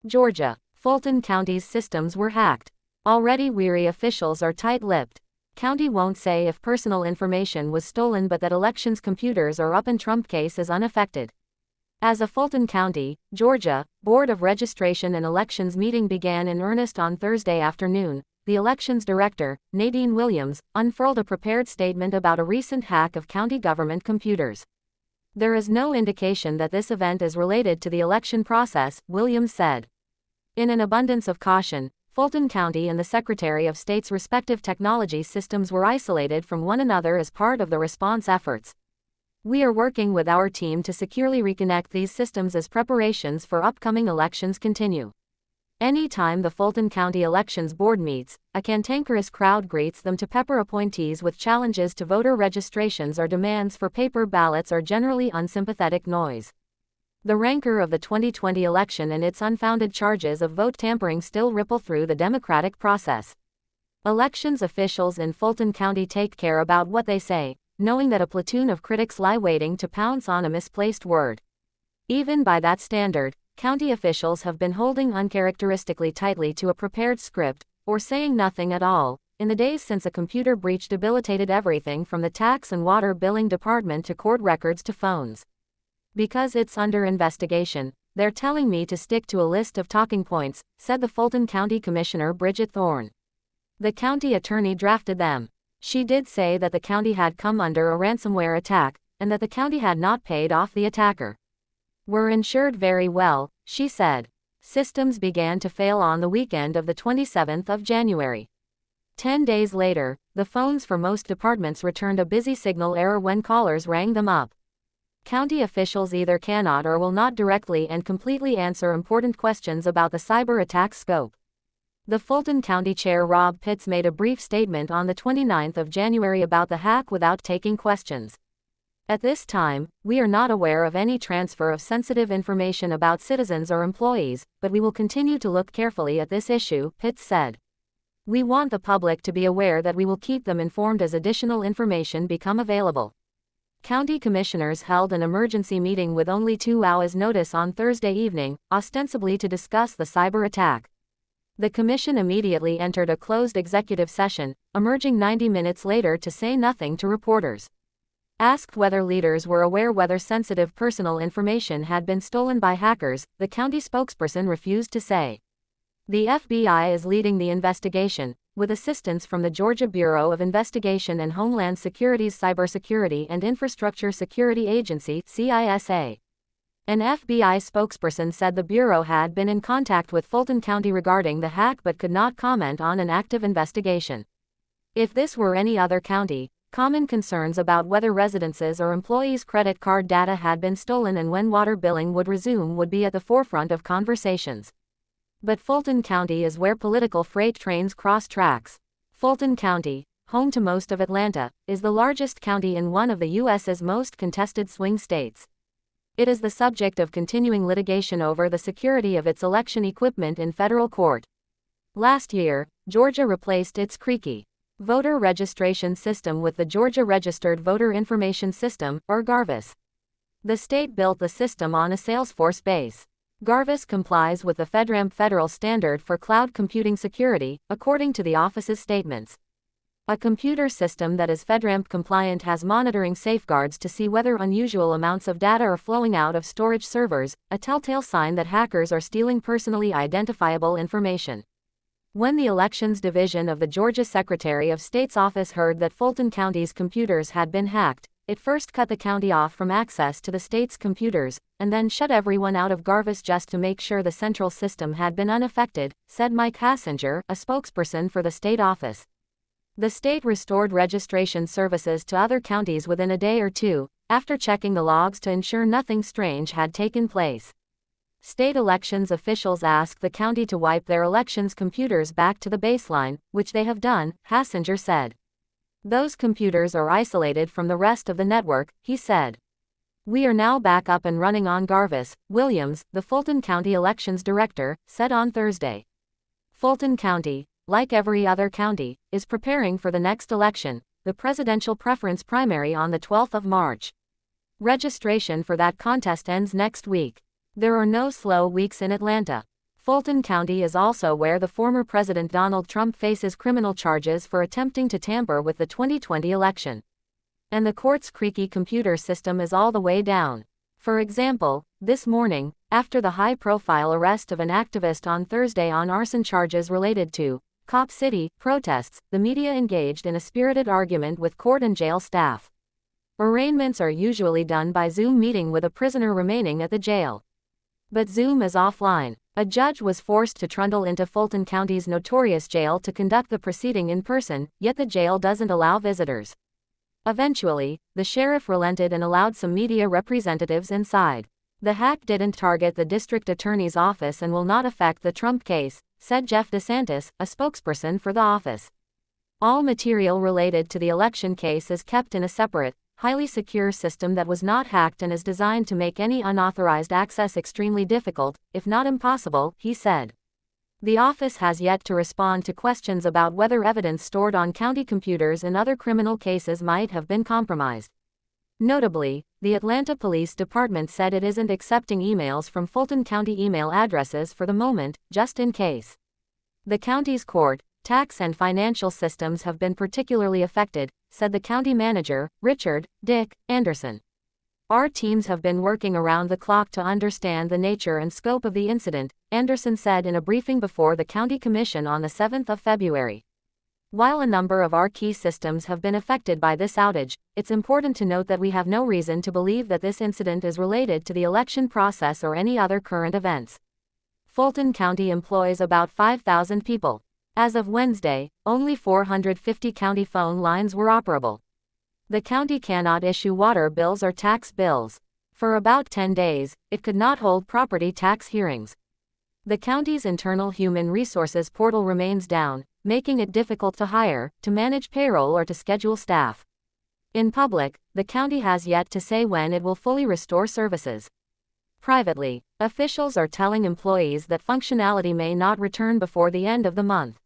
Georgia. Fulton County's systems were hacked. Already weary officials are tight-lipped. County won't say if personal information was stolen, but that elections computers are up and Trump case is unaffected. As a Fulton County, Georgia, Board of Registration and Elections meeting began in earnest on Thursday afternoon, the elections director, Nadine Williams, unfurled a prepared statement about a recent hack of county government computers. There is no indication that this event is related to the election process, Williams said. In an abundance of caution, Fulton County and the Secretary of State's respective technology systems were isolated from one another as part of the response efforts. We are working with our team to securely reconnect these systems as preparations for upcoming elections continue. Any time the Fulton County Elections Board meets, a cantankerous crowd greets them to pepper appointees with challenges to voter registrations or demands for paper ballots or generally unsympathetic noise. The rancor of the 2020 election and its unfounded charges of vote tampering still ripple through the democratic process. Elections officials in Fulton County take care about what they say, knowing that a platoon of critics lie waiting to pounce on a misplaced word. Even by that standard, county officials have been holding uncharacteristically tightly to a prepared script, or saying nothing at all, in the days since a computer breach debilitated everything from the tax and water billing department to court records to phones. Because it's under investigation, they're telling me to stick to a list of talking points, said the Fulton County Commissioner Bridget Thorne. The county attorney drafted them. She did say that the county had come under a ransomware attack, and that the county had not paid off the attacker. We're insured very well, she said. Systems began to fail on the weekend of the 27th of January. 10 days later, the phones for most departments returned a busy signal error when callers rang them up. County officials either cannot or will not directly and completely answer important questions about the cyber attack scope. The Fulton County Chair Rob Pitts made a brief statement on the 29th of January about the hack without taking questions. At this time, we are not aware of any transfer of sensitive information about citizens or employees, but we will continue to look carefully at this issue, Pitts said. We want the public to be aware that we will keep them informed as additional information become available. County commissioners held an emergency meeting with only 2 hours' notice on Thursday evening, ostensibly to discuss the cyber attack. The commission immediately entered a closed executive session, emerging 90 minutes later to say nothing to reporters. Asked whether leaders were aware whether sensitive personal information had been stolen by hackers, the county spokesperson refused to say. The FBI is leading the investigation, with assistance from the Georgia Bureau of Investigation and Homeland Security's Cybersecurity and Infrastructure Security Agency, CISA. An FBI spokesperson said the Bureau had been in contact with Fulton County regarding the hack but could not comment on an active investigation. If this were any other county, common concerns about whether residences or employees' credit card data had been stolen and when water billing would resume would be at the forefront of conversations. But Fulton County is where political freight trains cross tracks. Fulton County, home to most of Atlanta, is the largest county in one of the U.S.'s most contested swing states. It is the subject of continuing litigation over the security of its election equipment in federal court. Last year, Georgia replaced its creaky voter registration system with the Georgia Registered Voter Information System, or GARVIS. The state built the system on a Salesforce base. GARVIS complies with the FedRAMP federal standard for cloud computing security, according to the office's statements. A computer system that is FedRAMP compliant has monitoring safeguards to see whether unusual amounts of data are flowing out of storage servers, a telltale sign that hackers are stealing personally identifiable information. When the Elections Division of the Georgia Secretary of State's office heard that Fulton County's computers had been hacked, it first cut the county off from access to the state's computers, and then shut everyone out of GARVIS just to make sure the central system had been unaffected, said Mike Hassinger, a spokesperson for the state office. The state restored registration services to other counties within a day or two, after checking the logs to ensure nothing strange had taken place. State elections officials asked the county to wipe their elections computers back to the baseline, which they have done, Hassinger said. Those computers are isolated from the rest of the network, he said. We are now back up and running on GARVIS, Williams, the Fulton County Elections Director, said on Thursday. Fulton County, like every other county, is preparing for the next election, the presidential preference primary on the 12th of March. Registration for that contest ends next week. There are no slow weeks in Atlanta. Fulton County is also where the former President Donald Trump faces criminal charges for attempting to tamper with the 2020 election. And the court's creaky computer system is all the way down. For example, this morning, after the high-profile arrest of an activist on Thursday on arson charges related to Cop City protests, the media engaged in a spirited argument with court and jail staff. Arraignments are usually done by Zoom meeting with a prisoner remaining at the jail. But Zoom is offline. A judge was forced to trundle into Fulton County's notorious jail to conduct the proceeding in person, yet the jail doesn't allow visitors. Eventually, the sheriff relented and allowed some media representatives inside. The hack didn't target the district attorney's office and will not affect the Trump case, said Jeff DeSantis, a spokesperson for the office. All material related to the election case is kept in a separate, highly secure system that was not hacked and is designed to make any unauthorized access extremely difficult, if not impossible, he said. The office has yet to respond to questions about whether evidence stored on county computers in other criminal cases might have been compromised. Notably, the Atlanta Police Department said it isn't accepting emails from Fulton County email addresses for the moment, just in case. The county's court, tax and financial systems have been particularly affected, said the county manager, Richard Dick Anderson. Our teams have been working around the clock to understand the nature and scope of the incident, Anderson said in a briefing before the county commission on the 7th of February. While a number of our key systems have been affected by this outage, it's important to note that we have no reason to believe that this incident is related to the election process or any other current events. Fulton County employs about 5,000 people. As of Wednesday, only 450 county phone lines were operable. The county cannot issue water bills or tax bills. For about 10 days, it could not hold property tax hearings. The county's internal human resources portal remains down, making it difficult to hire, to manage payroll or to schedule staff. In public, the county has yet to say when it will fully restore services. Privately, officials are telling employees that functionality may not return before the end of the month.